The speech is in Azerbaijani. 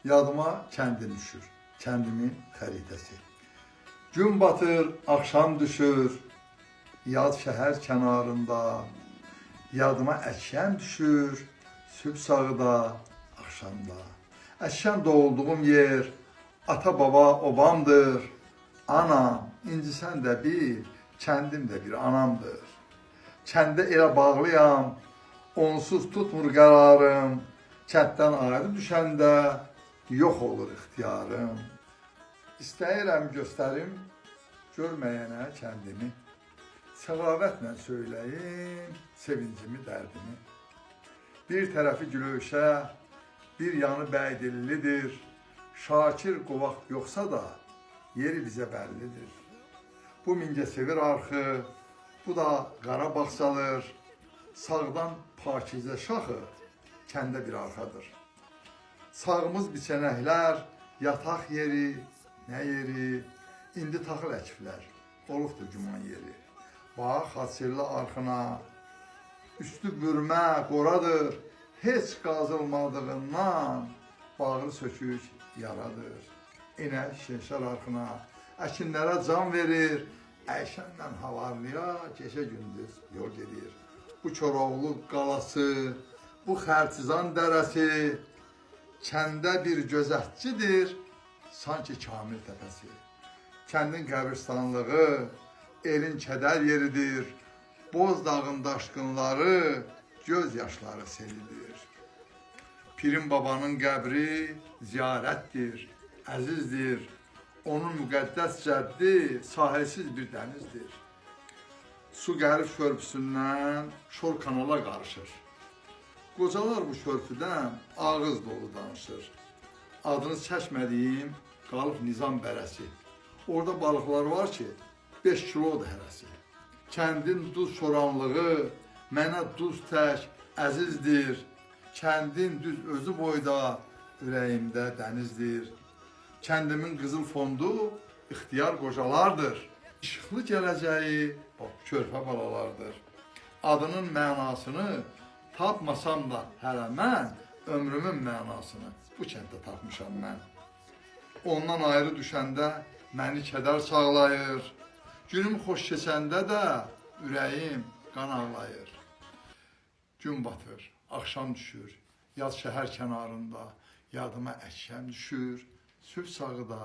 Yadıma kəndin düşür, kəndimin xəritəsi. Gün batır, axşam düşür, yad şəhər kənarında. Yadıma əkşən düşür, sübh sağıda, axşamda. Əkşən doğulduğum yer, ata baba obamdır. Anam, indi sən də bir, kəndim də bir anamdır. Kəndə elə bağlıyam, onsuz tutmur qərarım. Kənddən ayrı düşəndə yox olur ixtiyarım. İstəyirəm göstərim, görməyənə kəndimi. Səlavətlə söyləyim, sevincimi, dərdimi. Bir tərəfi gülöşə, bir yanı bəydillidir. Şakir qovaq yoxsa da, yeri bizə bəllidir. Bu Mingəçevir arxı, bu da Qarabağ salır. Sağdan Pakizə şaxı, kəndə bir arxadır. Sağımız biçənəklər, yataq yeri, nə yeri, indi taxıl əkiflər, olubdur güman yeri. Bax, xaçirli arxına, üstü bürmə, qoradır, heç qazılmadığından bağrı sökük yaradır. İnək şinşər arxına, əkinlərə can verir, əyşənlə havarlıya gecə gündüz yol gedir. Bu Koroğlu qalası, bu Xərtizan dərəsi, kəndə bir gözətçidir, sanki Kamil təpəsi. Kəndin qəbristanlığı, elin kədər yeridir, Bozdağın daşqınları, göz yaşları selidir. Pirin babanın qəbri ziyarətdir, əzizdir, onun müqəddəs cəddi sahilsiz bir dənizdir. Su Qərib körpüsündən Şor kanala qarışır. Qocalar bu körpüdən ağız dolu danışır. Adını çəkmədiyim qalıb Nizam bərəsi. Orada balıqlar var ki, 5 kilodur hərəsi. Kəndin duz soranlığı mənə duz tək əzizdir. Kəndin düz özü boyda ürəyimdə dənizdir. Kəndimin qızıl fondu ixtiyar qocalardır. İşıqlı gələcəyi körpə balalardır. Adının mənasını tapmasam da hələ mən ömrümün mənasını bu kənddə tapmışam mən. Ondan ayrı düşəndə məni kədər çağlayır. Günüm xoş keçəndə də ürəyim qan ağlayır. Gün batır, axşam düşür, yaz şəhər kənarında. Yadıma əkşəm düşür, sübh sağıda,